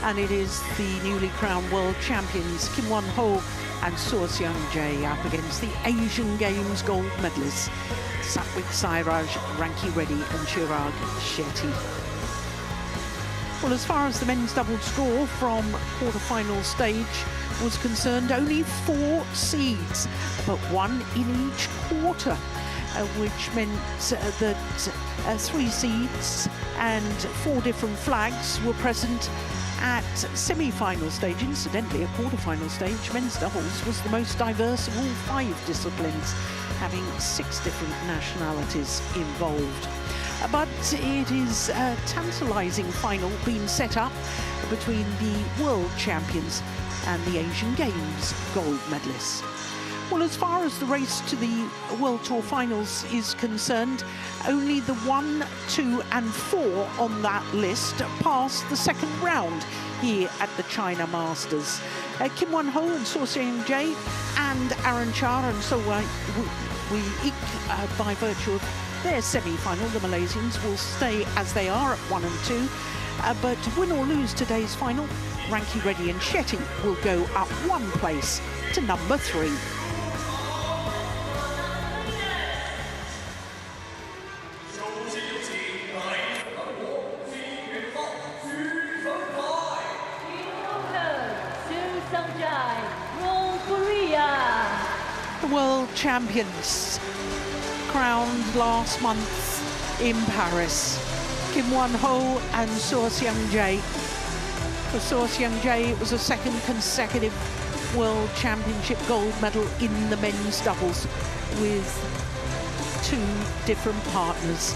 and it is the newly crowned world champions Kim Won-ho and Suh Seung-jae up against the Asian Games gold medalists Satwik Sairaj, Rankireddy and Chirag Shetty. Well, as far as the men's doubles draw from quarter-final stage was concerned, only 4 seeds, but 1 in each quarter, which meant that 3 seeds and 4 different flags were present at semi-final stage. Incidentally, at quarter-final stage, men's doubles was the most diverse of all 5 disciplines, having 6 different nationalities involved. But it is a tantalising final being set up between the world champions and the Asian Games gold medalists. Well, as far as the race to the World Tour finals is concerned, only the 1, 2 and 4 on that list passed the second round here at the China Masters. Kim Won-ho and Suh Seung-jae and Aaron Cha and So Wei-ik, by virtue of their semi-final, the Malaysians will stay as they are at 1 and 2. But win or lose today's final, Rankireddy and Shetty will go up 1 place to number 3. The world champions crowned last month in Paris. Kim Won-ho and Suh Seung-jae. For Suh Seung-jae, it was a 2nd consecutive World Championship gold medal in the men's doubles with 2 different partners.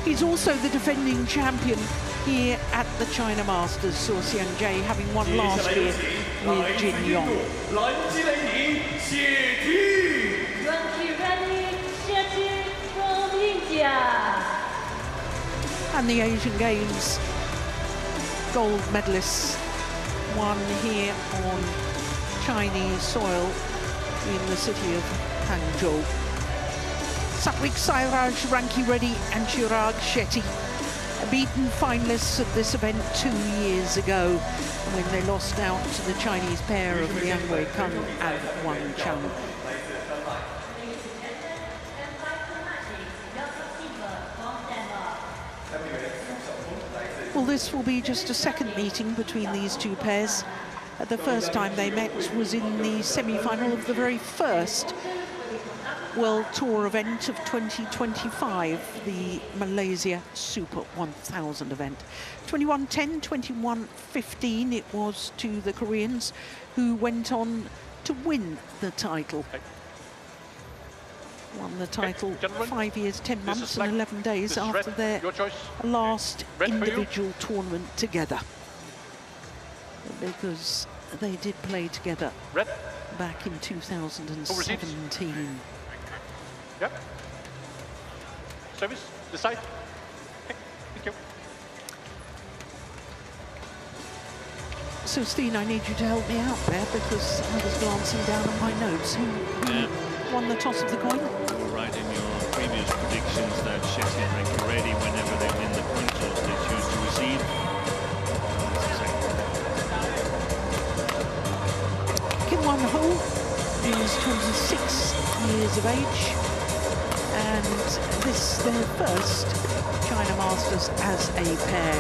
He's also the defending champion here at the China Masters, Suh Seung-jae having won last year with Jin Yong. And the Asian Games gold medalists won here on Chinese soil in the city of Hangzhou. Satwik Sairaj, Rankireddy and Chirag Shetty, beaten finalists at this event 2 years ago when they lost out to the Chinese pair of Liang Wei-kung and Wang Chang. Well, this will be just a 2nd meeting between these 2 pairs. The first time they met was in the semi-final of the very first World Tour event of 2025, the Malaysia Super 1000 event. 21-10, 21-15 it was to the Koreans, who went on to win the title. Won the title 5 years, 10 months and 11 days after their last individual tournament together. Because they did play together back in 2017. Yep. Service, this side. Okay. Thank you. So, Steen, I need you to help me out there because I was glancing down at my notes. Who won the toss of the coin? You were right in your previous predictions that Shetty and Rankireddy, whenever they win the coin toss, they choose to receive. Kim Won-ho is 26 years of age, and this is their first China Masters as a pair.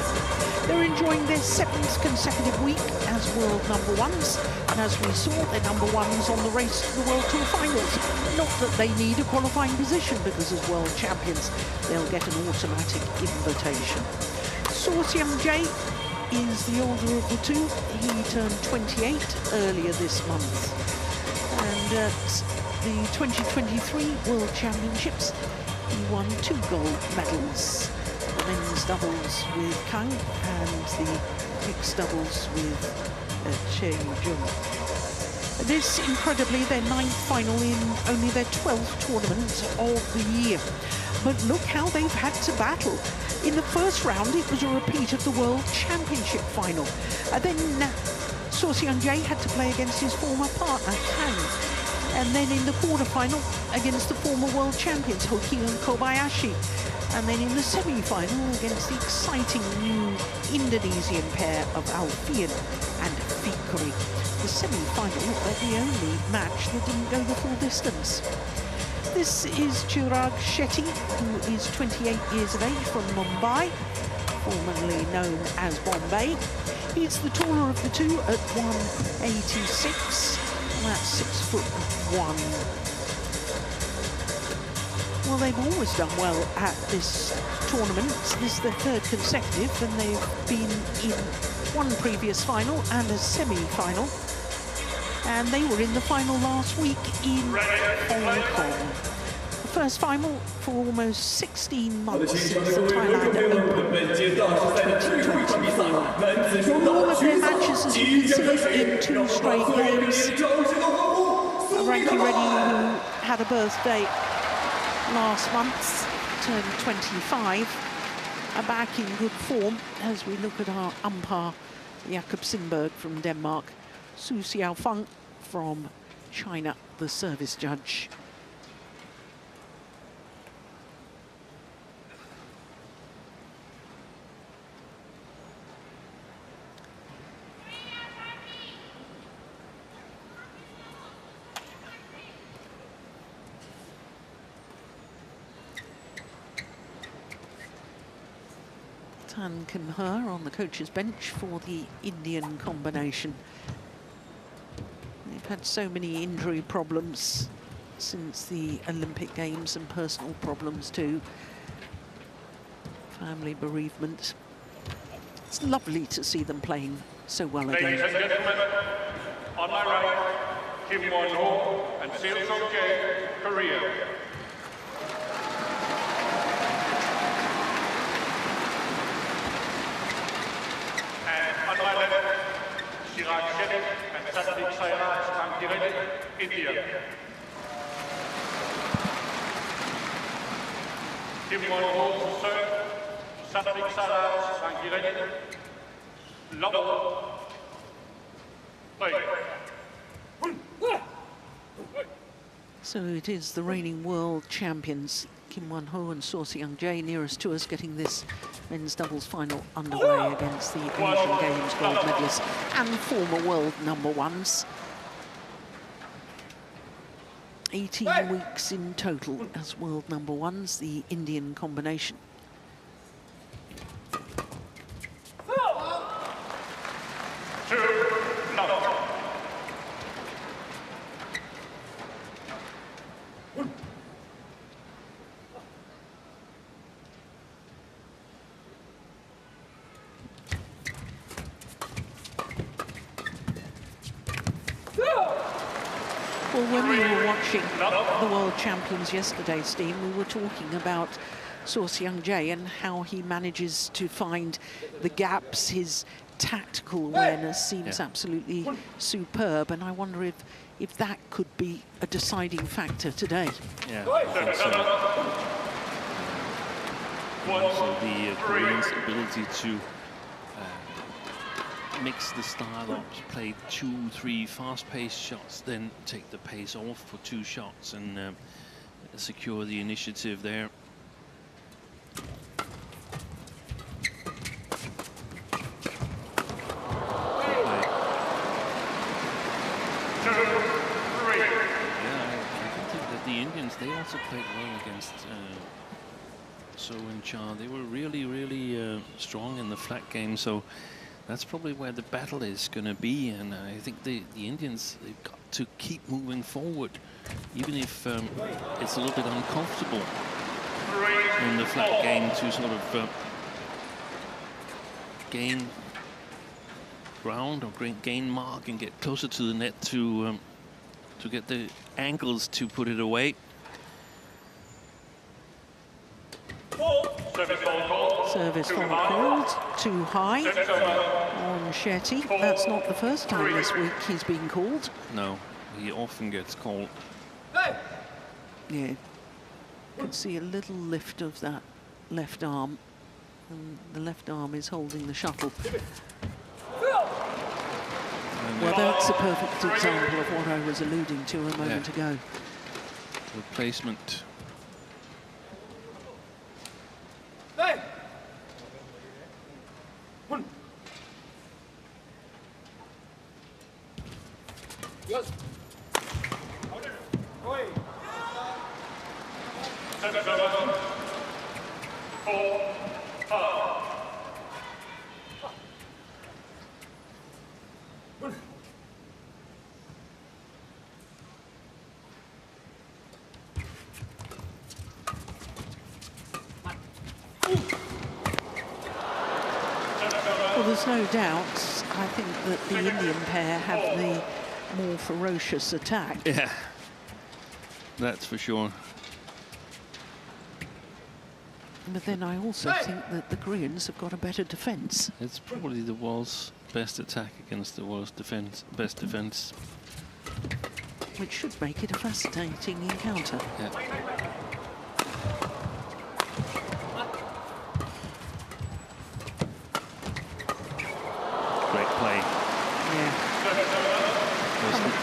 They're enjoying their 7th consecutive week as world #1s, and as we saw, they're #1s on the race to the World Tour finals. Not that they need a qualifying position, because as world champions, they'll get an automatic invitation. Suh Seung-jae is the older of the 2. He turned 28 earlier this month. And at the 2023 World Championships, he won 2 gold medals. The men's doubles with Kang and the mixed doubles with Che Jung. This, incredibly, their 9th final in only their 12th tournament of the year. But look how they've had to battle. In the first round, it was a repeat of the World Championship final. Then Suh Seung-jae had to play against his former partner, Kang. And then in the quarterfinal, against the former world champions, Hoki and Kobayashi. And then in the semi-final against the exciting new Indonesian pair of Alfian and Fikri. The semi-final, but the only match that didn't go the full distance. This is Chirag Shetty, who is 28 years of age, from Mumbai, formerly known as Bombay. He's the taller of the two at 186. That's 6'1". Well, they've always done well at this tournament. This is their third consecutive, and they've been in one previous final and a semi-final. And they were in the final last week in Hong Kong. The first final for almost 16 months since the Thailand Open in 2024. All of their matches, as you can see, in 2 straight games. Rankireddy, who had a birthday last month, turned 25, are back in good form as we look at our umpire, Jakob Sindberg from Denmark, Su Xiaofeng from China, the service judge. Tan Kim He on the coach's bench for the Indian combination. They've had so many injury problems since the Olympic Games, and personal problems too. Family bereavement. It's lovely to see them playing so well again. Ladies and gentlemen, on my right, Kim Won-ho and Seo Sung-jae, Korea. On my left, Chirag Shetty and Rankireddy, India. Kim Won-ho to serve, Rankireddy, Lobo, play. So it is the reigning world champions, Kim Won-ho and Seo Sung-jae, nearest to us, getting this men's doubles final underway against the Asian Games gold medalists and former world #1s. 18 weeks in total as world #1s, the Indian combination. Well, when we were watching the world champions yesterday, Steve, we were talking about Seo Sung-jae and how he manages to find the gaps. His tactical awareness seems absolutely superb, and I wonder if that could be a deciding factor today. Yeah, I think so. Also the Koreans' ability to mix the style up, play 2-3 fast-paced shots, then take the pace off for 2 shots and secure the initiative there. The Indians, they also played well against So and Cha. They were really strong in the flat game, so that's probably where the battle is going to be. And I think the Indians, they've got to keep moving forward, even if it's a little bit uncomfortable in the flat game, to sort of gain ground or gain mark and get closer to the net to get the angles to put it away. Service fault called too high on Shetty. That's not the first time this week he's been called. No, he often gets called. Yeah, you can see a little lift of that left arm, and the left arm is holding the shuttle. Well, that's a perfect example of what I was alluding to a moment ago. Replacement. Well, there's no doubt, I think, that the Indian pair have the more ferocious attack. Yeah, that's for sure. But then I also think that the Koreans have got a better defence. It's probably the world's best attack against the world's best defence. Which should make it a fascinating encounter. Yeah. Great play. Yeah.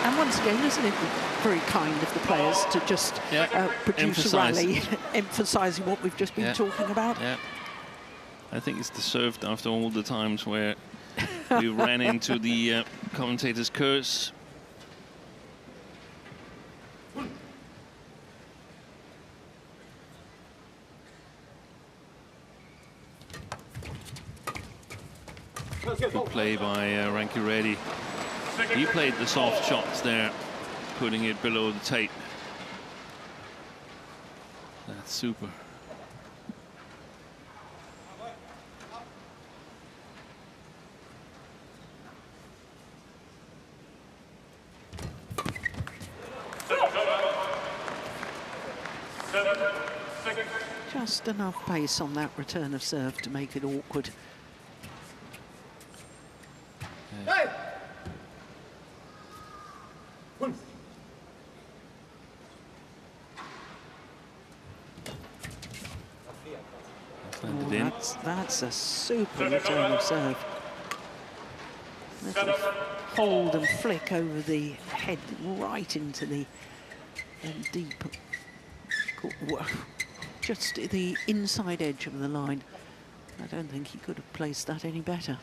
And once again, isn't it very kind of the players to just produce a rally, emphasising what we've just been talking about? Yeah. I think it's deserved after all the times where we ran into the commentator's curse. Good play by Rankireddy. He played the soft shots there, putting it below the tape. That's super. Just enough pace on that return of serve to make it awkward. Yeah. That's a super return of serve. Little hold and flick over the head right into the deep, just the inside edge of the line. I don't think he could have placed that any better.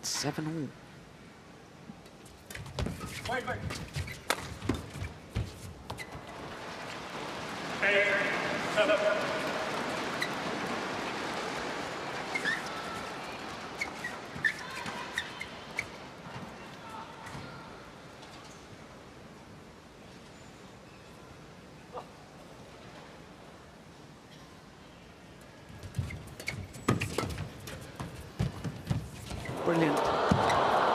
7-all. Brilliant.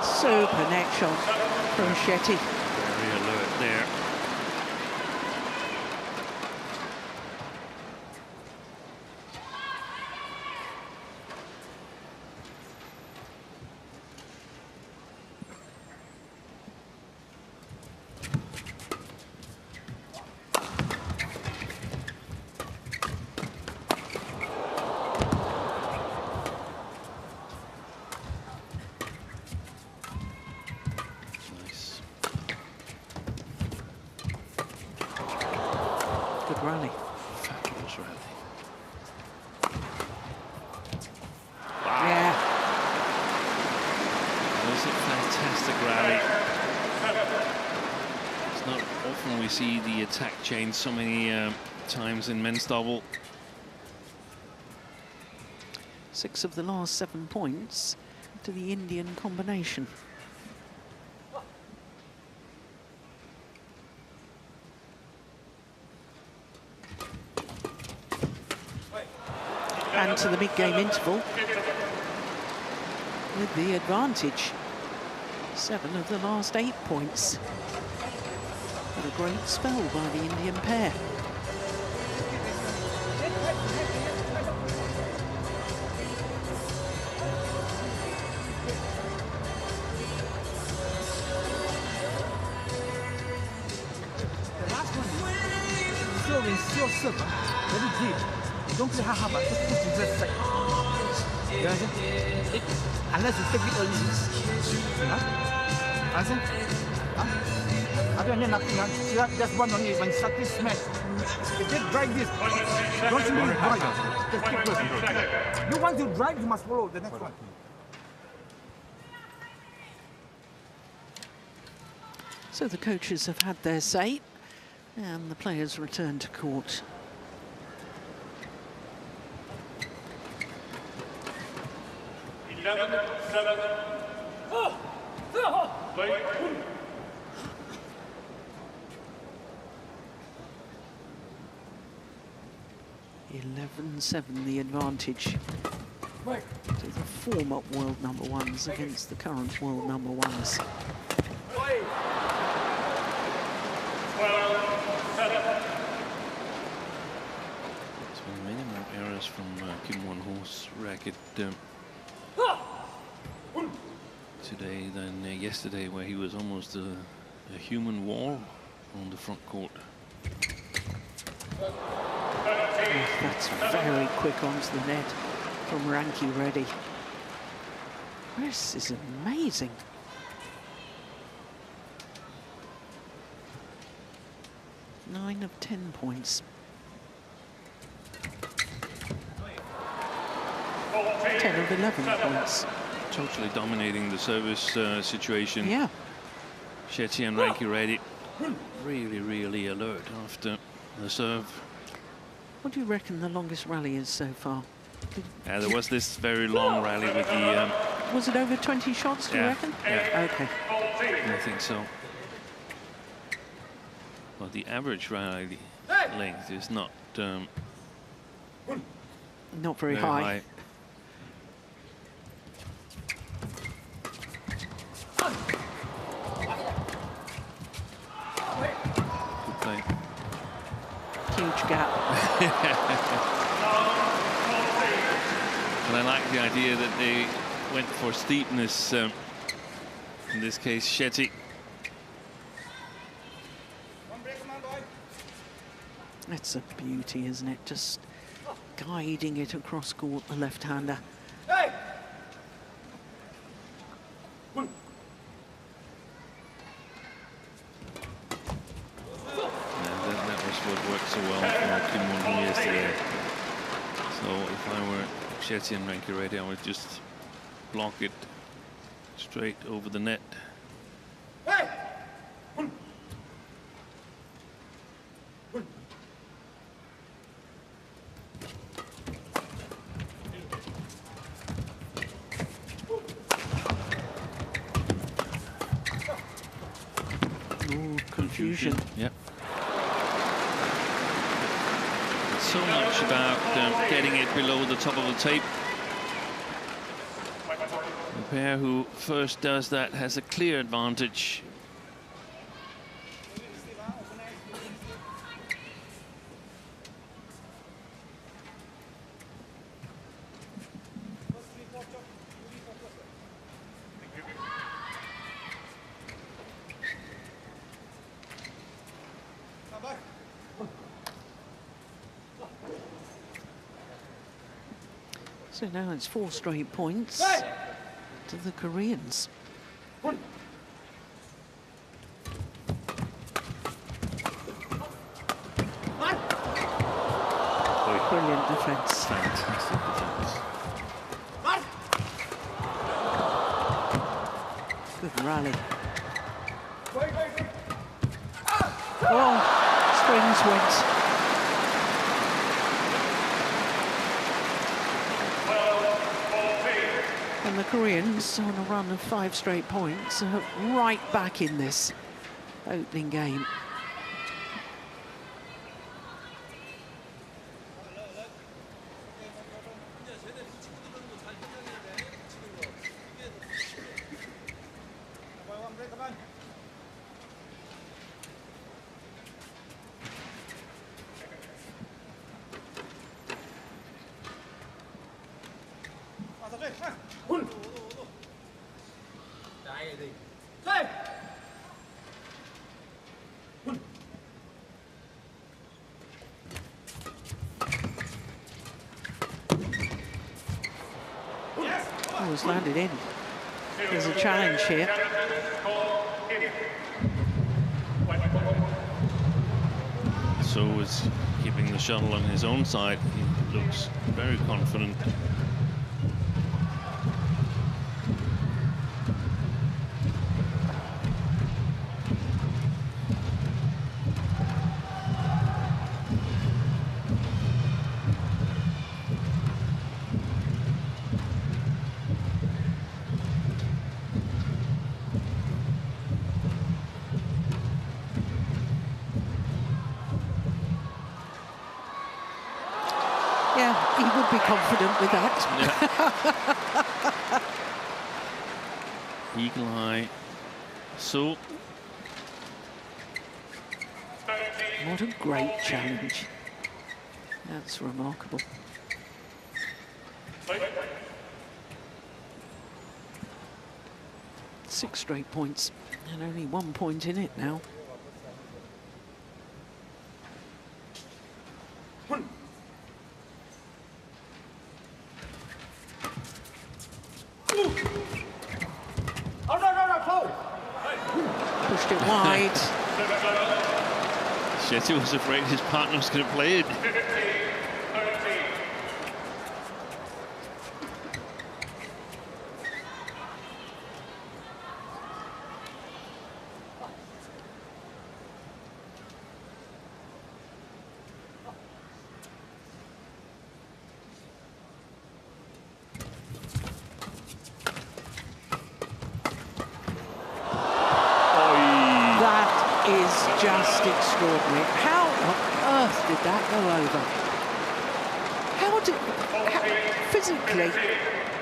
Super neck shot from Shetty. Very alert there. Rally. Fabulous rally. Wow. Yeah. That was a fantastic rally. It's not often we see the attack change so many times in men's double. 6 of the last 7 points to the Indian combination. And to the mid-game interval with the advantage. 7 of the last 8 points. What a great spell by the Indian pair. The last one, very deep. Don't play half, but just put it just like. You understand? Unless you take it early. Understand? Other than nothing, just one only. When you start this match, if they drive this, don't simply drive. Just keep close. You want to drive, you must follow the next one. So the coaches have had their say, and the players return to court. Eleven 7 the advantage to the former world number ones against the current world number ones. There's been many more errors from Kim Won-ho's racket today than yesterday, where he was almost a human wall on the front court. That's very quick onto the net from Rankireddy. This is amazing. Nine of 10 points. 10 of 11 points. Totally dominating the service situation. Yeah. Shetty and Rankireddy really, really alert after the serve. What do you reckon the longest rally is so far? There was this very long rally with the... was it over 20 shots, do you reckon? Yeah. Okay. I think so. Well, the average rally length is not Not very high. Good play. Huge gap. And I like the idea that they went for steepness. In this case, Shetty. It's a beauty, isn't it? Just guiding it across court, the left-hander. That was what worked so well for Kim Won-ho yesterday. So if I were Shetty and Rankireddy, I would just block it straight over the net. Confusion. Yep. It's so much about getting it below the top of the tape. The pair who first does that has a clear advantage. So now it's 4 straight points to the Koreans. Brilliant defense. Fantastic defense. Good rally. Oh, strings went. And the Koreans, on a run of 5 straight points, are right back in this opening game. Oh, it's landed in. There's a challenge here. So is keeping the shuttle on his own side. He looks very confident. Eagle eye. So. What a great challenge. That's remarkable. 6 straight points and only 1 point in it now. Pushed it wide. Shetty was afraid his partner was going to play it. Just extraordinary. How on earth did that go over? Physically,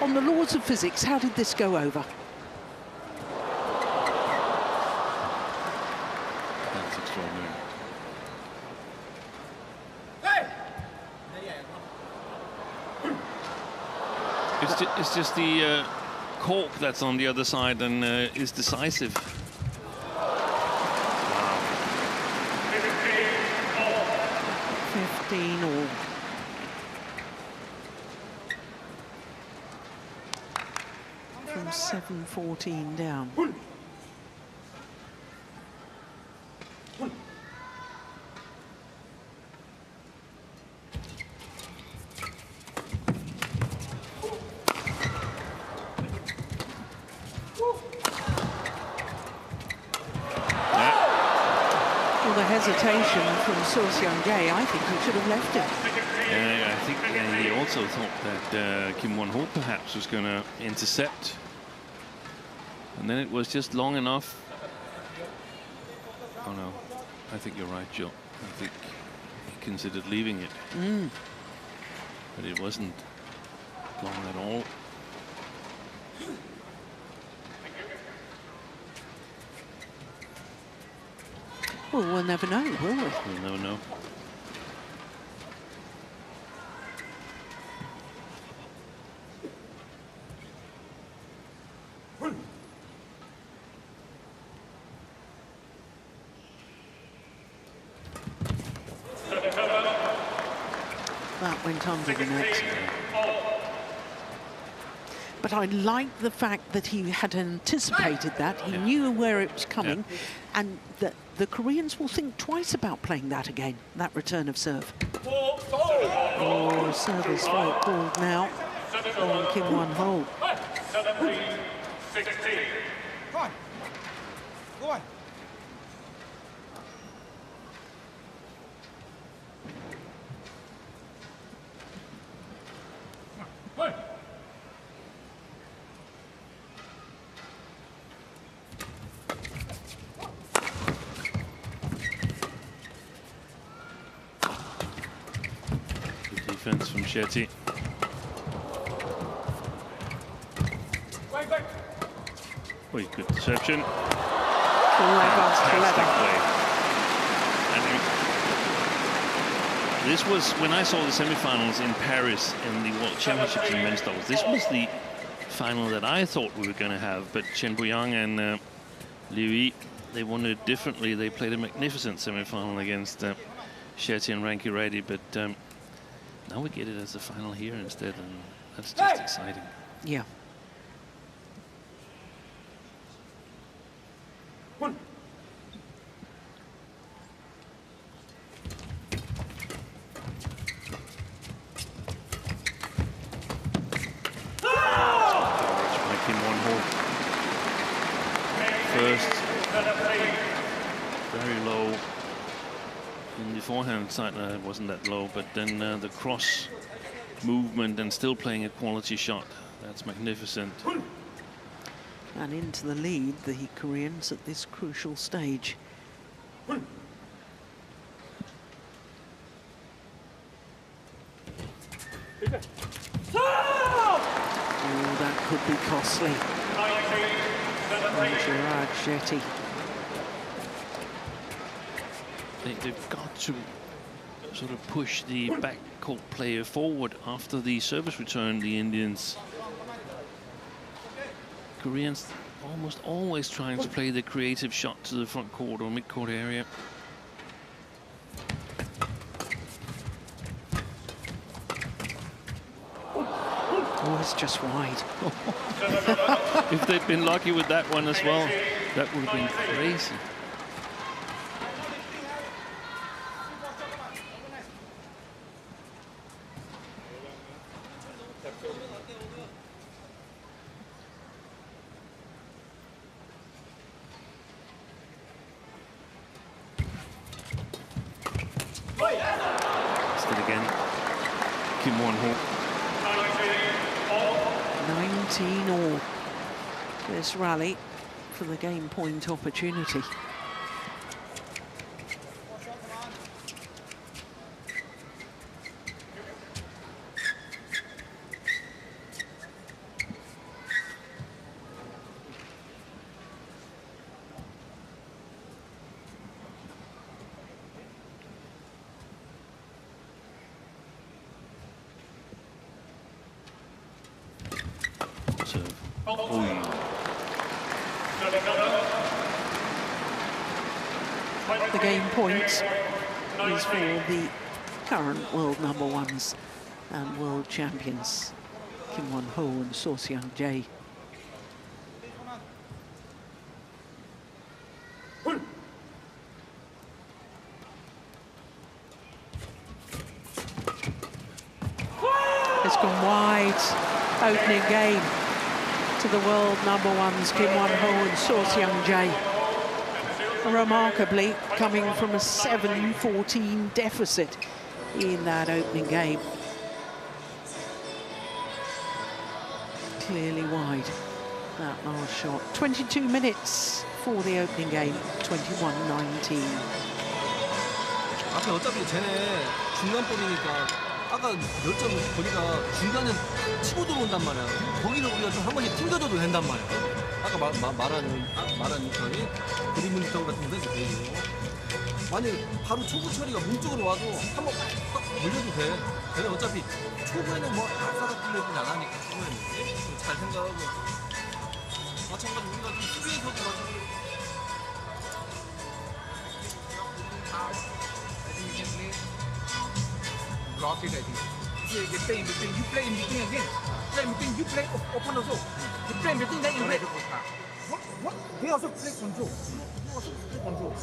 on the laws of physics, how did this go over? That's extraordinary. It's just the cork that's on the other side and is decisive. 15 all. From 7-14 down. Hesitation from Sudirman, I think he should have left it. I think he also thought that Kim Won-ho perhaps was going to intercept. And then it was just long enough. Oh no, I think you're right, Joe. I think he considered leaving it. But it wasn't long at all. Well, we'll never know, will we? We'll never know. That went under the net. But I like the fact that he had anticipated that. He knew where it was coming, and that the Koreans will think twice about playing that again, that return of serve. Oh, service fault called now on Kim Won-ho. 17-16. Go on. Go on. Defense from Shetty. Oh, good deception. Fantastic play. And this was, when I saw the semi-finals in Paris in the World Championships in men's doubles, this was the final that I thought we were going to have. But Chen Buyang and Liu Yi, they won it differently. They played a magnificent semi-final against Shetty and Rankireddy, but now we get it as the final here instead, and that's just exciting. Yeah. First, very low in the forehand side. It wasn't that low, but then the cross movement and still playing a quality shot. That's magnificent. And into the lead, the Koreans at this crucial stage. could be costly. Gerard Shetty. They've got to sort of push the backcourt player forward after the service return, the Indians. Koreans almost always trying to play the creative shot to the front court or mid-court area. Oh, it's just wide. If they'd been lucky with that one as well, that would have been crazy. Still again, Kim Won-ho. 19-all. This rally for the game point opportunity. The game points is for the current world #1s and world champions, Kim Won-ho and So Seung-jae. It's gone wide. Opening game to the world #1s, Kim Won-ho and So Seung-jae. Remarkably, coming from a 7-14 deficit in that opening game. Clearly wide, that last shot. 22 minutes for the opening game, 21-19. 앞에 어차피 쟤네 중간볼이니까 아까 몇 점 보니까 중간에 치고 들어온단 말이야. 거기는 우리가 좀 한 번씩 튕겨줘도 된단 말이야. 아까 말한 유턴이 드리블 유턴 같은 거 해도 되고, 만약에 바로 초구 처리가 문 쪽으로 와도 한 번 딱 물려도 돼. 걔네 어차피 초구에는 뭐 앞사가 풀려도 안 하니까 초구에는 잘 생각하고. 마찬가지 우리가 좀 수비에서도 마찬가지. Block it, I think. Yeah, they play in between. You play in between again. Play in between. You play open also. You play in between, then you play. What? They also play control. You also play control.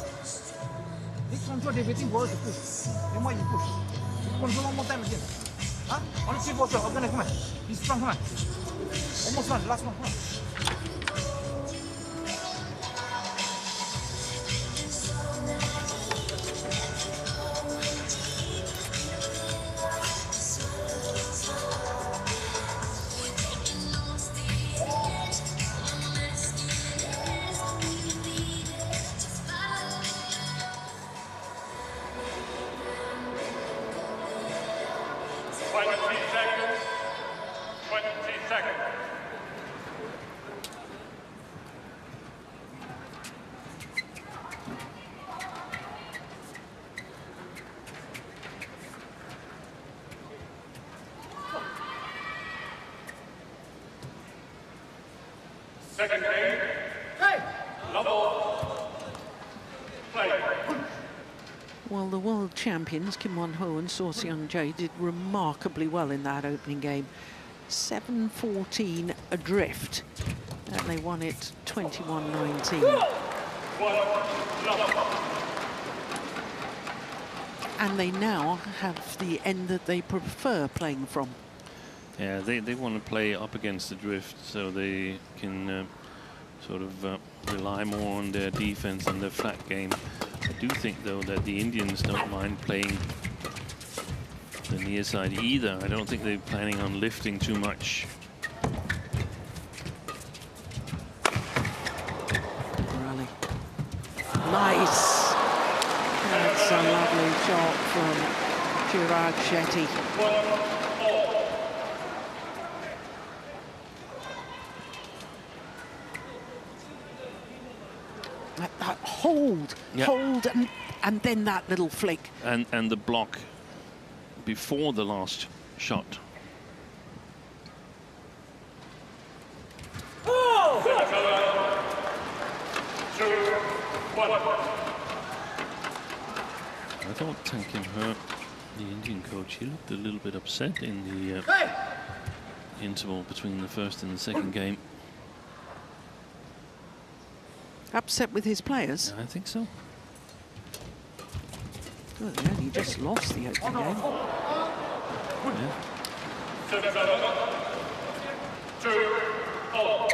They control. They waiting for us to push. Then why you push? Control one more time again. Huh? Only 3 balls. Okay, come on. Be strong, come on. Almost one. Last one. Come on. Second game. Hey! Play. Well, the world champions, Kim Won-ho and So Seung-jae, did remarkably well in that opening game. 7-14 adrift, and they won it 21-19. And they now have the end that they prefer playing from. Yeah, they want to play up against the drift so they can sort of rely more on their defense and their flat game. I do think, though, that the Indians don't mind playing the near side either. I don't think they're planning on lifting too much. Rally. Nice. That's a lovely shot from Gerard Shetty. That hold, hold, and then that little flick. And the block before the last shot. I thought Tan Kim Her, the Indian coach, he looked a little bit upset in the interval between the first and the second game. Upset with his players? I think so. Well, they only just lost the opening game. Yeah. 2-all.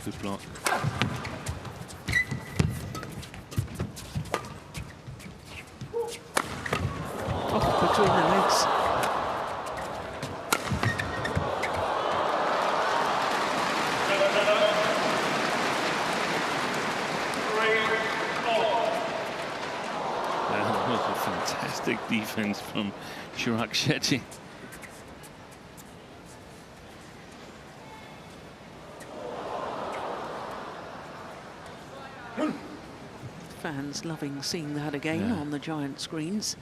Good block. Off between the legs. That was a fantastic defense from Chirag Shetty. Fans loving seeing that again on the giant screens.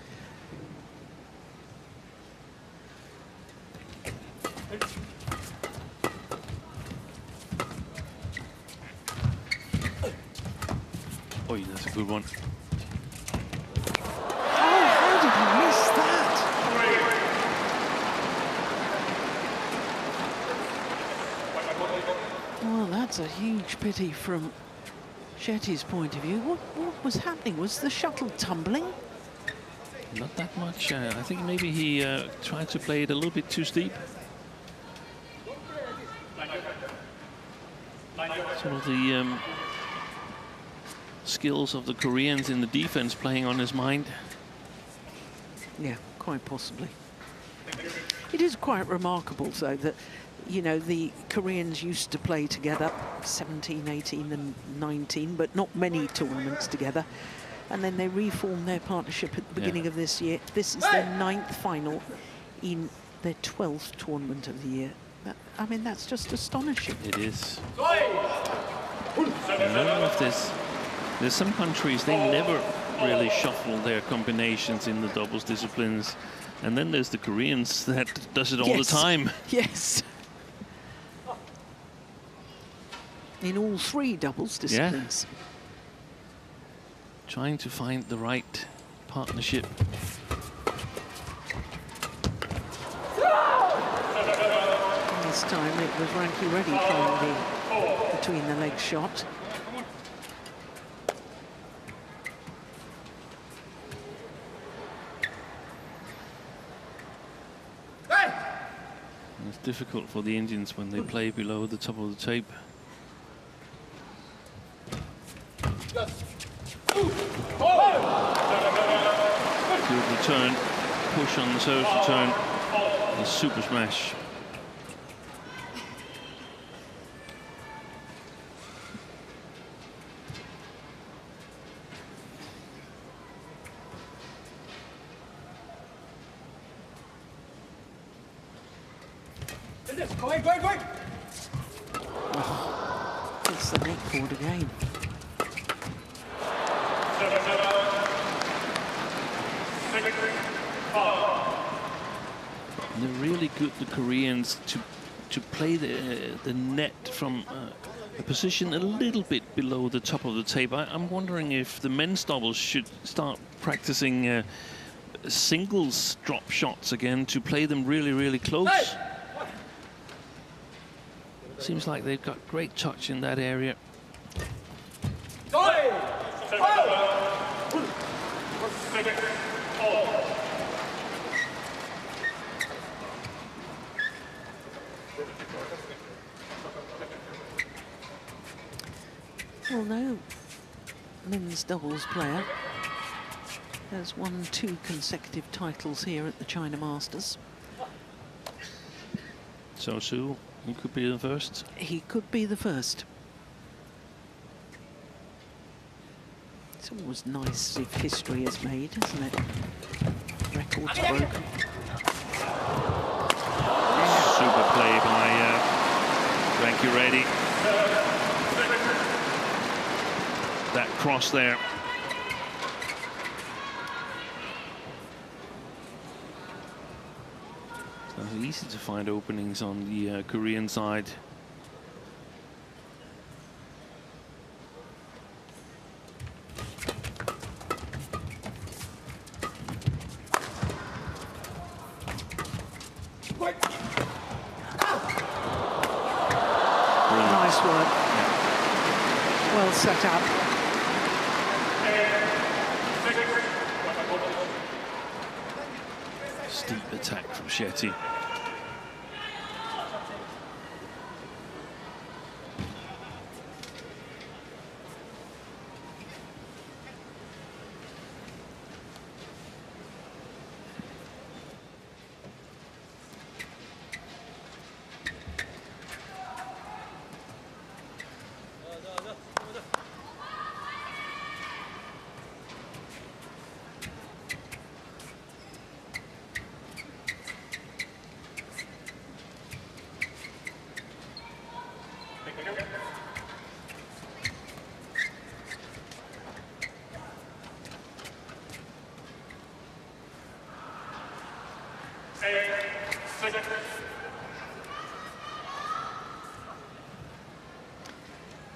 Oh, that's a good one. Oh, how did he miss that? Well, that's a huge pity from Shetty's point of view. What was happening? Was the shuttle tumbling? Not that much. I think maybe he tried to play it a little bit too steep. Sort of the skills of the Koreans in the defense playing on his mind. Yeah, quite possibly. It is quite remarkable, though, that, you know, the Koreans used to play together 17, 18 and 19, but not many tournaments together. And then they reformed their partnership at the beginning of this year. This is their 9th final in their 12th tournament of the year. I mean, that's just astonishing. It is. I don't know if there's some countries, they never really shuffle their combinations in the doubles disciplines. And then there's the Koreans that does it all the time. Yes. In all 3 doubles disciplines. Yeah. Trying to find the right partnership. And this time it was Rankireddy playing the between the legs shot. It's difficult for the Indians when they play below the top of the tape. Good return, push on the service return, a super smash. It's the neck board again. They're really good, the Koreans, to play the net from a position a little bit below the top of the tape. I'm wondering if the men's doubles should start practicing singles drop shots again to play them really, really close. Seems like they've got great touch in that area. Well, no men's doubles player has won 2 consecutive titles here at the China Masters. So Sue, he could be the first. He could be the first. It's always nice if history is made, isn't it? Records broken. Super play by Rankireddy. That cross there. So easy to find openings on the Korean side. Nice work. Well set up. Steep attack from Shetty.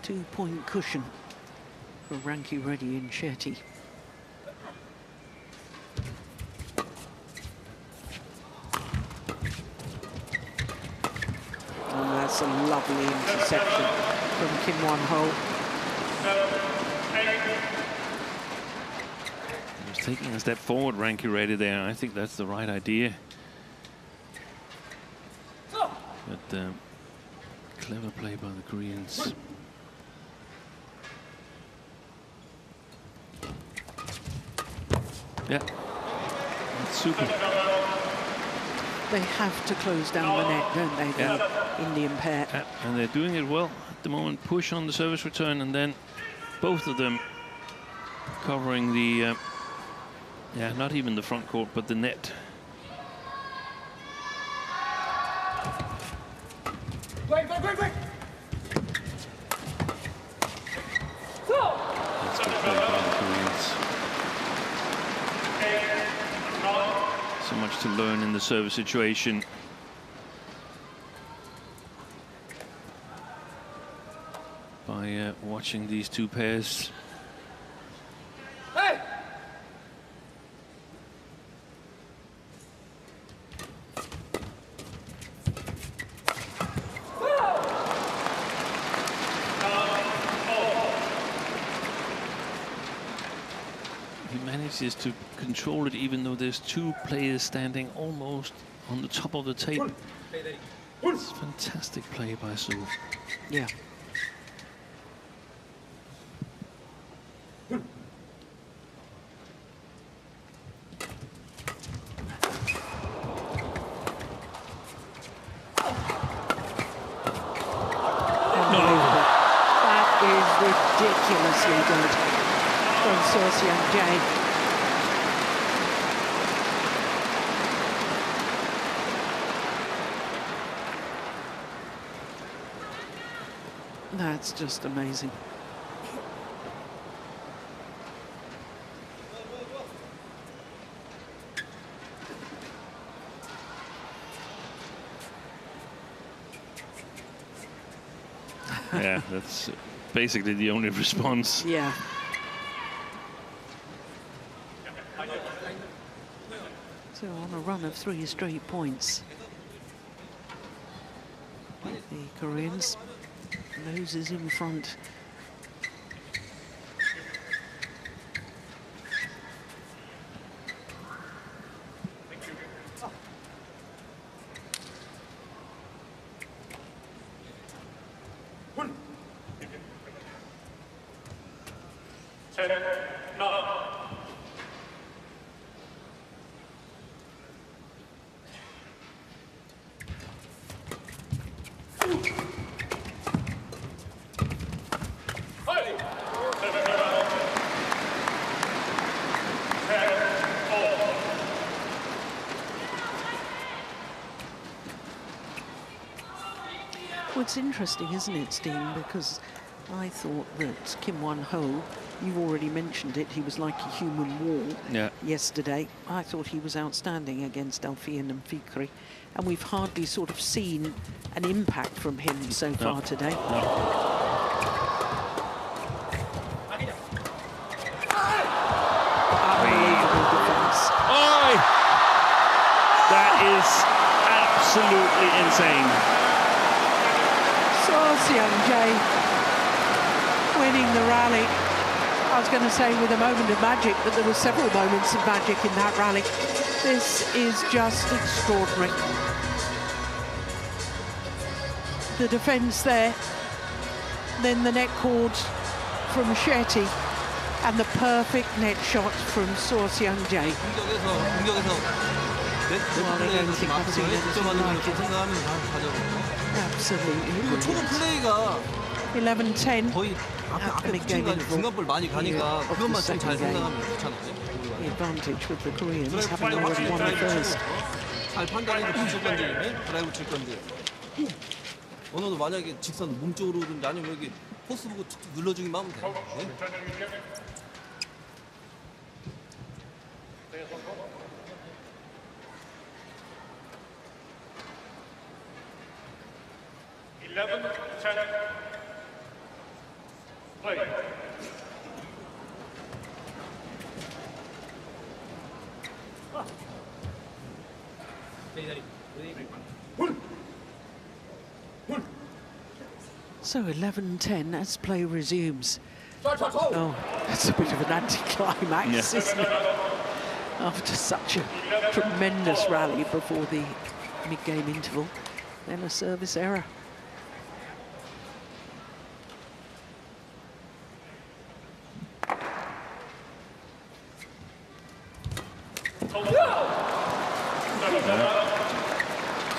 Two-point cushion for Rankireddy and Shetty. And that's a lovely interception from Kim Won-ho. He was taking a step forward, Rankireddy there. I think that's the right idea. But clever play by the Koreans. Yeah, that's super. They have to close down the net, don't they, the Indian pair? Yeah, and they're doing it well at the moment. Push on the service return, and then both of them covering the, yeah, not even the front court, but the net. That's good play by the Koreans. So much to learn in the service situation. By watching these two pairs. Hey! He manages to control it even though there's 2 players standing almost on the top of the table. It's fantastic play by Su. Yeah. Unbelievable. That is ridiculously good from Sudirman. That's just amazing. Yeah, that's basically the only response. Yeah. So on a run of 3 straight points, the Koreans, noses in front. 10, 9. Well, it's interesting, isn't it, Steen? Because I thought that Kim Won-ho, you've already mentioned it, he was like a human wall yesterday. I thought he was outstanding against Alfian and Fikri, and we've hardly sort of seen an impact from him so far today. Unbelievable defence. Oh! That is absolutely insane. Young-jae winning the rally. I was going to say with a moment of magic, but there were several moments of magic in that rally. This is just extraordinary. The defence there, then the net cord from Shetty, and the perfect net shot from Young-jae. Absolutely. 초반 플레이가 11-10. 거의 앞에 붙인 중간볼 많이 가니까 그것만 좀 잘 생각하면 좋잖아요. The advantage with the Koreans having already won the first. 잘 판단해서 붙일 건지, 드라이브 칠 건지. 어느도 만약에 직선 몸쪽으로든지 아니면 여기 포스 보고 툭툭 눌러주기만 하면 돼요. 11, 10. Play. So 11-10 as play resumes. Oh, that's a bit of an anticlimax, isn't it? After such a tremendous rally before the mid-game interval, then a service error.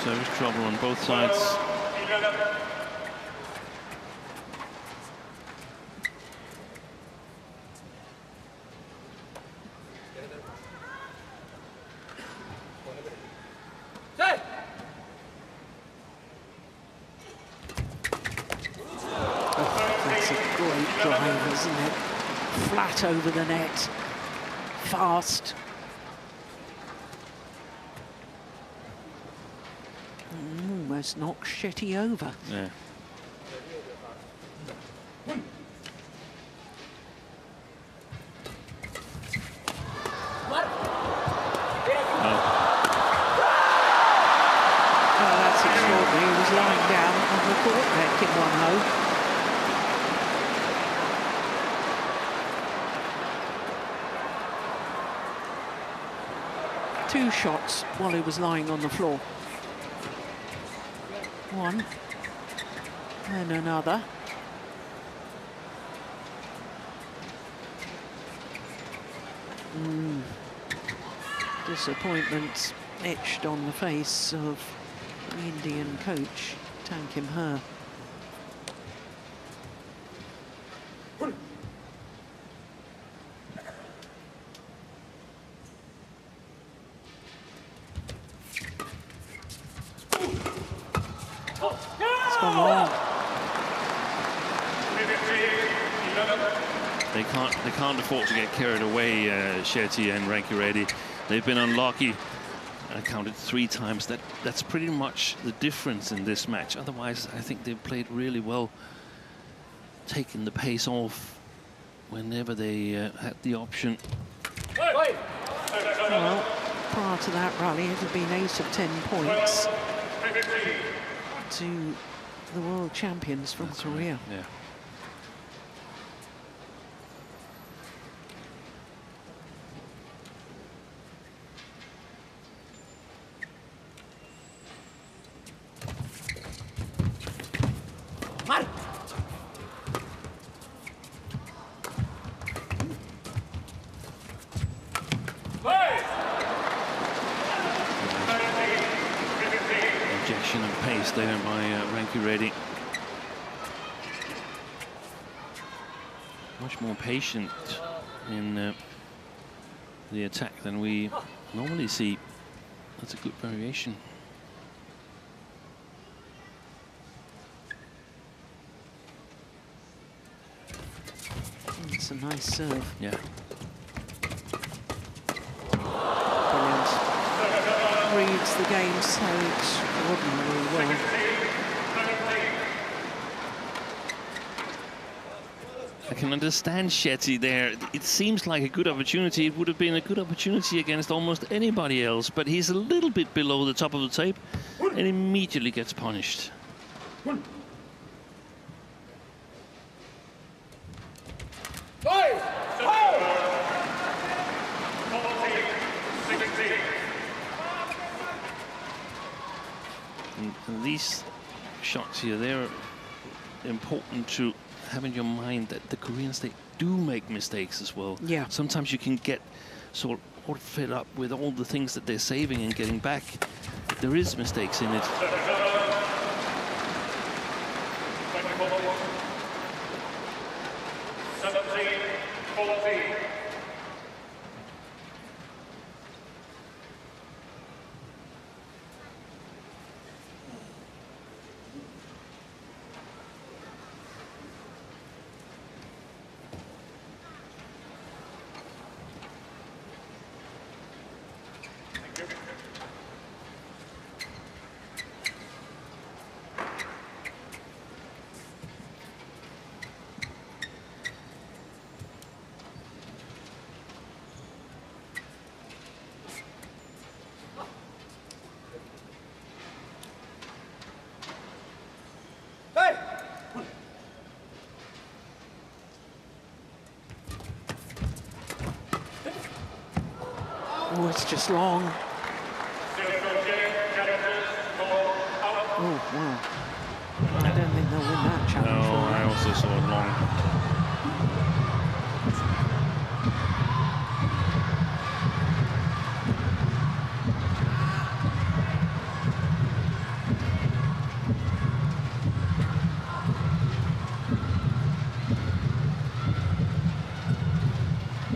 Service trouble on both sides. That's a great drive, isn't it? Flat over the net, fast. Almost knocks Shetty over. Yeah. Oh, that's extraordinary. He was lying down on the court there, Kim Won-ho. Two shots while he was lying on the floor. One, and another. Disappointment etched on the face of the Indian coach, Tan Kim-her. It's gone wrong. They can't afford to get carried away, Shetty and Rankireddy. They've been unlucky. I counted 3 times. That's pretty much the difference in this match. Otherwise, I think they've played really well, taking the pace off whenever they had the option. Well, prior to that rally, it had been 8 of 10 points to the world champions from Korea. Right. Yeah. injection of pace there by Rankireddy. Much more patient in the attack than we normally see. That's a good variation. It's a nice serve. Yeah. Brilliant. Reads the game so extraordinarily well. I can understand Shetty there. It seems like a good opportunity. It would have been a good opportunity against almost anybody else, but he's a little bit below the top of the tape and immediately gets punished. And these shots here, they're important to have in your mind that the Koreans, they do make mistakes as well. Yeah. Sometimes you can get sort of fed up with all the things that they're saving and getting back. There is mistakes in it. Oh, it's just long. Oh, wow. I don't think they'll win that challenge. No, I also saw it long.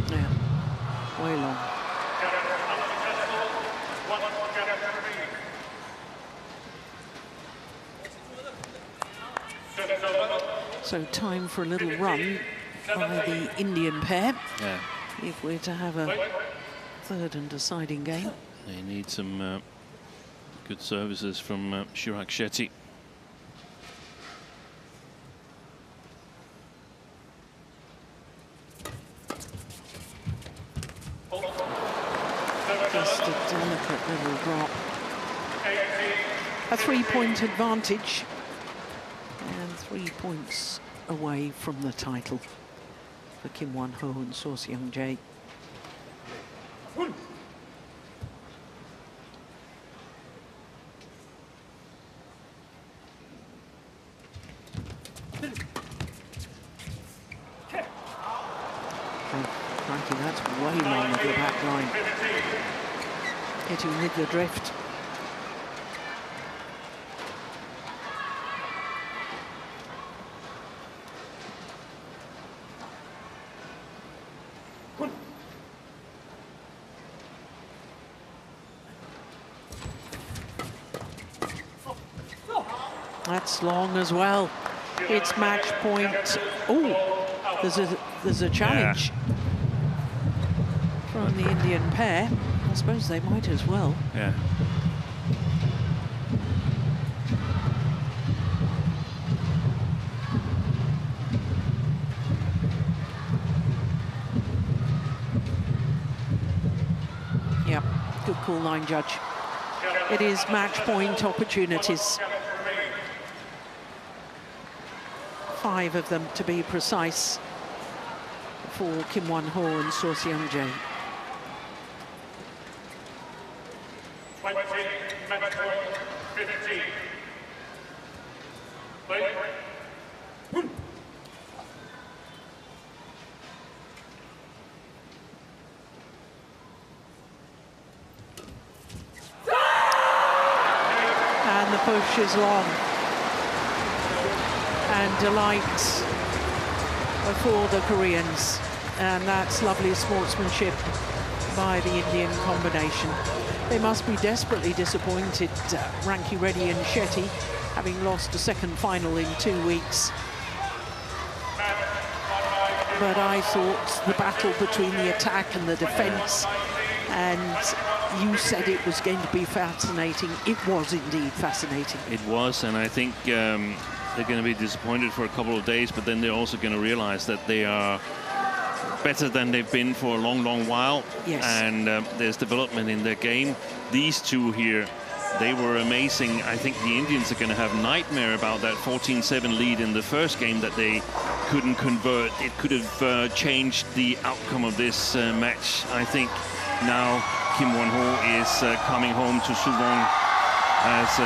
Yeah, way long. So time for a little run by the Indian pair. Yeah. If we're to have a third and deciding game. They need some good services from Chirag Shetty. Just a delicate little drop. A 3-point advantage. And 3 points away from the title for Kim Won-ho and So Seung-jae. Crikey, that's way long of the back line. Hitting with the drift. That's long as well. It's match point. Oh, there's a challenge from the Indian pair. I suppose they might as well. Yeah. Yep, good call, line judge. It is match point opportunities. 5 of them, to be precise, for Kim Won-ho and So Seung-jae. And the push is long. And delight for the Koreans. And that's lovely sportsmanship by the Indian combination. They must be desperately disappointed, Rankireddy and Shetty, having lost a second final in 2 weeks. But I thought the battle between the attack and the defence, and you said it was going to be fascinating. It was indeed fascinating. It was, and I think they're going to be disappointed for a couple of days, but then they're also going to realize that they are better than they've been for a long, long while. Yes. And there's development in their game. These two here, they were amazing. I think the Indians are going to have nightmare about that 14-7 lead in the first game that they couldn't convert. It could have changed the outcome of this match. I think now Kim Won-ho is coming home to Suwon as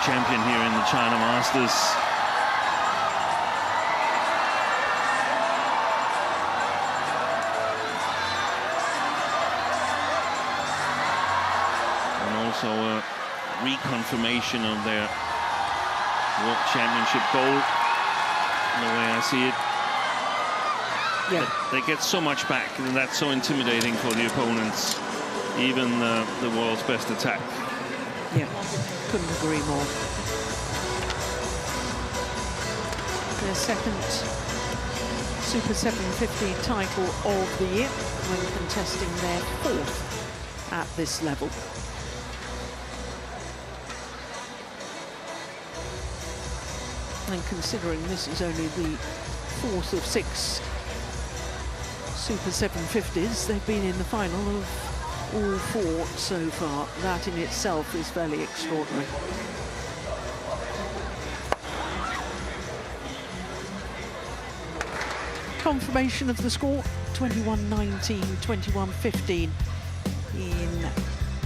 champion here in the China Masters. And also a reconfirmation of their World Championship gold, the way I see it. Yeah. They get so much back, and that's so intimidating for the opponents, even the world's best attack. Yeah, couldn't agree more. Their second Super 750 title of the year, when contesting their fourth at this level. And considering this is only the fourth of 6 Super 750s, they've been in the final of all 4 so far. That in itself is fairly extraordinary. Confirmation of the score, 21-19, 21-15 in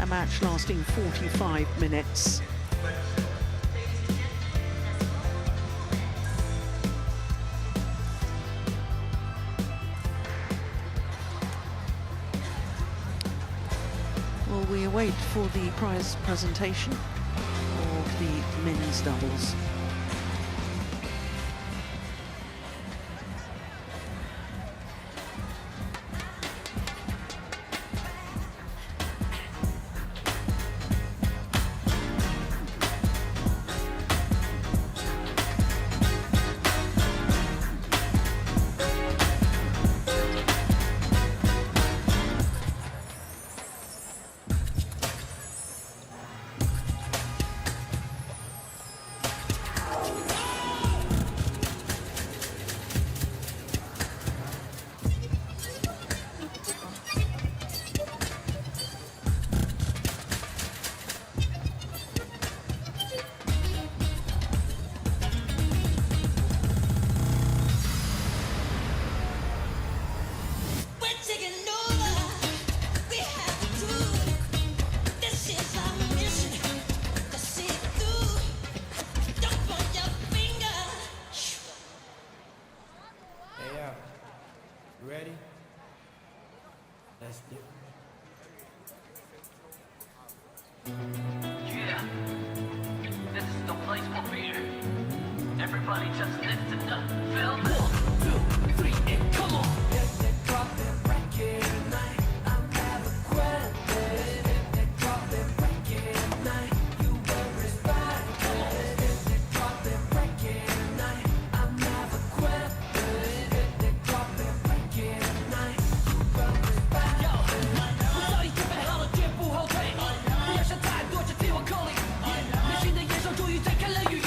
a match lasting 45 minutes. Well, we await for the prize presentation of the men's doubles. Ready? Let's do it. Yeah, this is the place for beer. Everybody just listen up. Feel me? 1, 2, 3, and come on. If they drop it, break it tonight. I'm never quitting. If they drop it, break it tonight. You will respect it. If they drop it, break it tonight. I'm never quitting. If they drop it, break it tonight. You will respect it. 不早已准备好了，绝不后退。不要想太多，只替我口令。内心的野兽终于展开了羽翼。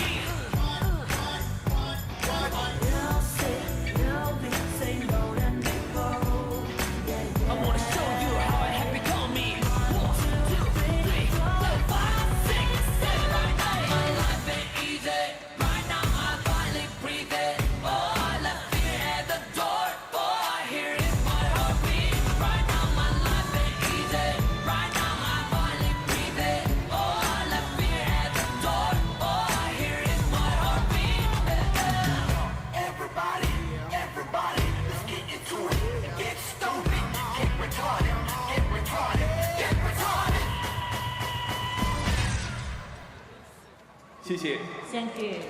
谢谢。 Thank you.2025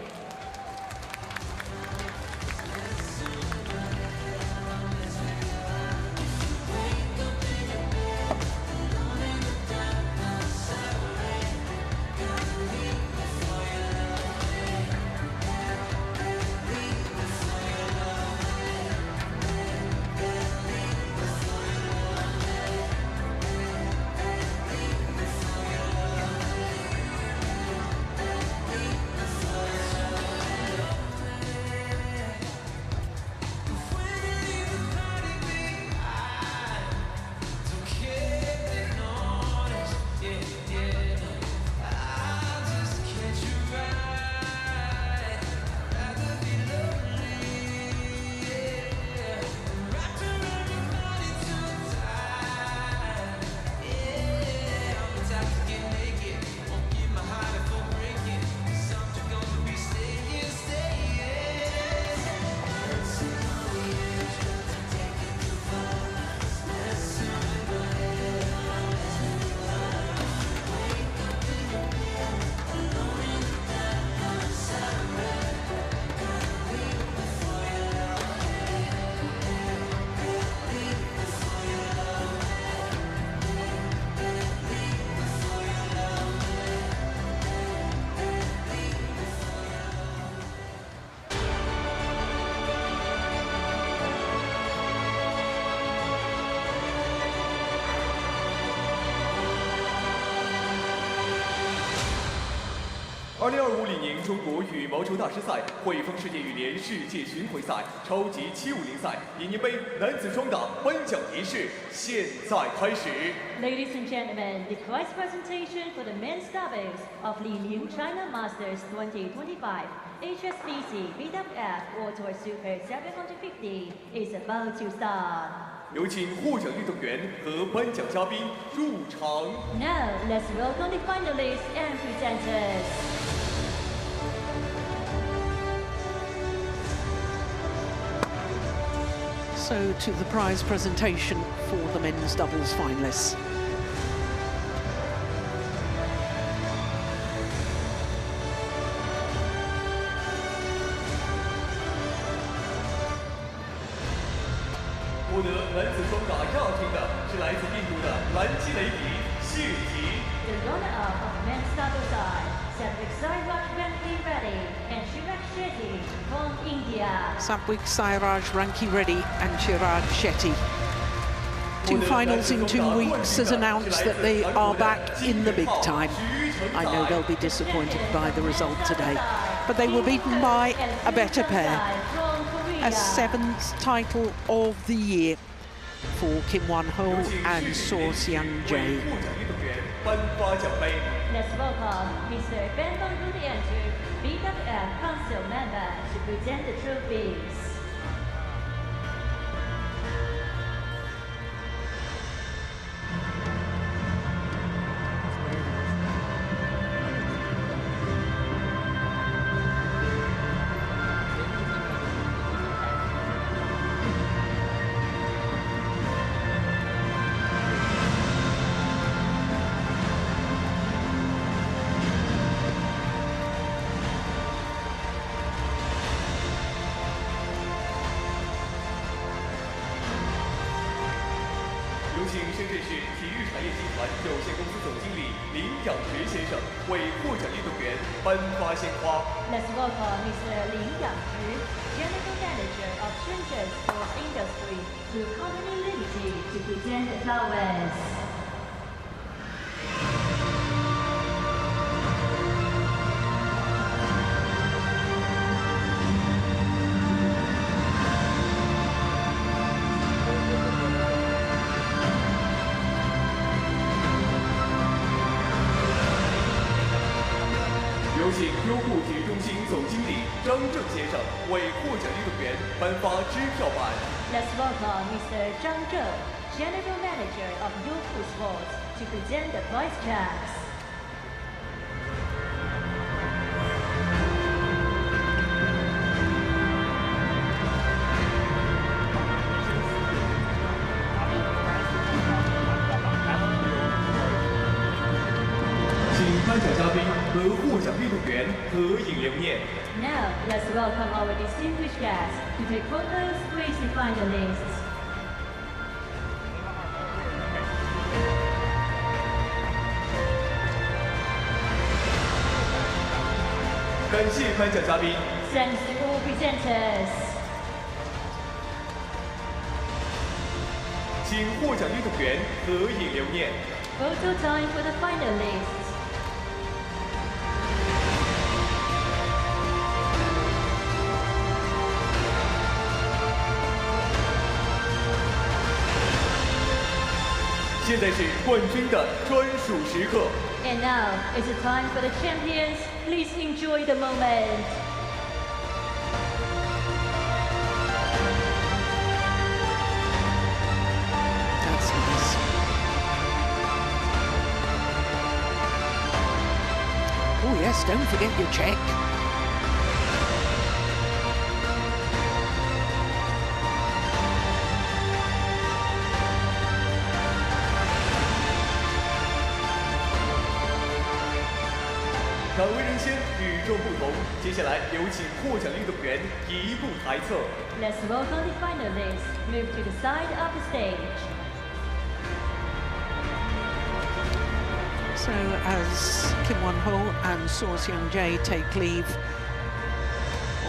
李宁中国羽毛球大师赛汇丰世界羽联世界巡回赛超级750赛李宁杯男子双打颁奖仪式现在开始。 Ladies and gentlemen, the prize presentation for the men's doubles of Li-Ning China Masters 2025 HSBC BWF World Tour Super 750 is about to start. 有请获奖运动员和颁奖嘉宾入场。 Now, let's welcome the finalists and presenters. So to the prize presentation for the men's doubles finalists. The runner-up of men's doubles are Rankireddy and Shetty from India. Satwik Sairaj, Rankireddy and Shetty. Two finals in 2 weeks has announced that they are back in the big time. I know they'll be disappointed by the result today, but they were beaten by a better pair. A 7th title of the year for Kim Won-ho and Seung-jae. Let's welcome Mr. Badminton Unlimited BWF Council member to present the trophies. Let's welcome Mr. Lin Yang-zhi, General Manager of Shenzhen Sports Industry, to Company Limited to present the flowers. 有请优酷体育中心总经理张正先生为获奖运动员颁发支票板。 Let's welcome Mr. Zhang Zhe, General Manager of Youku Sports, to present the prize checks. 请颁奖嘉宾和获奖运动员合影留念。 Now, let's welcome our distinguished guests to take photos with the finalists. 感谢颁奖嘉宾。 Thanks to all presenters. 请获奖运动员合影留念。 Photo time for the finalists. 现在是冠军的专属时刻。 And now, it's the time for the champions. Please enjoy the moment. That's nice. Oh yes, don't forget your check. 敢为人先，与众不同。接下来有请获奖运动员移步台侧。 Let's welcome the finalists. Move to the side of the stage. So as Kim Won-ho and Saw Seung-jae take leave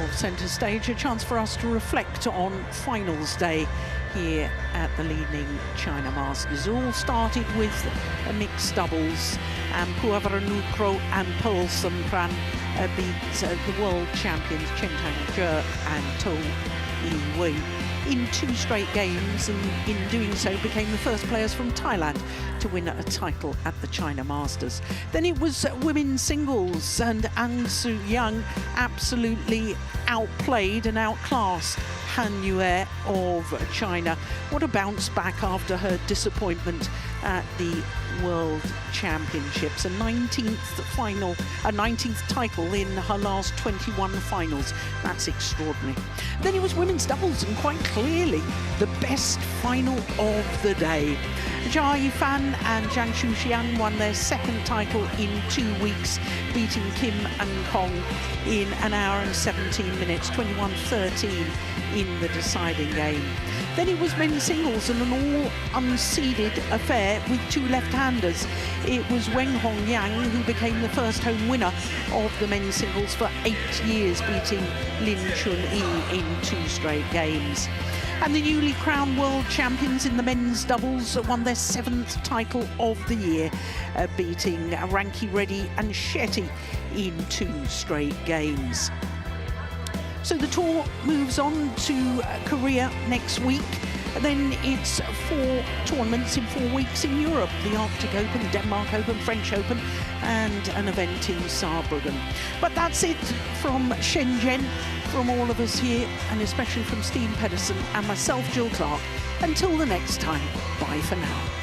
of centre stage, a chance for us to reflect on finals day here at the Li-Ning China Masters. It all started with a mixed doubles, and Puavaranukroh and Paulson Pran beat the world champions Chen Tang-je and To Yi-wei in 2 straight games, and in doing so became the first players from Thailand to win a title at the China Masters. Then it was women's singles, and Ang Soo-young absolutely outplayed and outclassed Han Yue of China. What a bounce back after her disappointment at the World Championships. A 19th title in her last 21 finals. That's extraordinary. Then it was women's doubles, and quite clearly the best final of the day. Jia Yifan and Zhang Shuxiang won their 2nd title in 2 weeks, beating Kim and Kong in 1 hour and 17 minutes, 21-13 in the deciding game. Then it was men's singles, and an all-unseeded affair with 2 left-handers. It was Weng Hongyang who became the first home winner of the men's singles for 8 years, beating Lin Chun-yi in 2 straight games. And the newly crowned world champions in the men's doubles won their 7th title of the year, beating Rankireddy and Shetty in 2 straight games. So the tour moves on to Korea next week. Then it's 4 tournaments in 4 weeks in Europe: the Arctic Open, Denmark Open, French Open, and an event in Saarbrücken. But that's it from Shenzhen, from all of us here, and especially from Steve Pedersen and myself, Jill Clark. Until the next time, bye for now.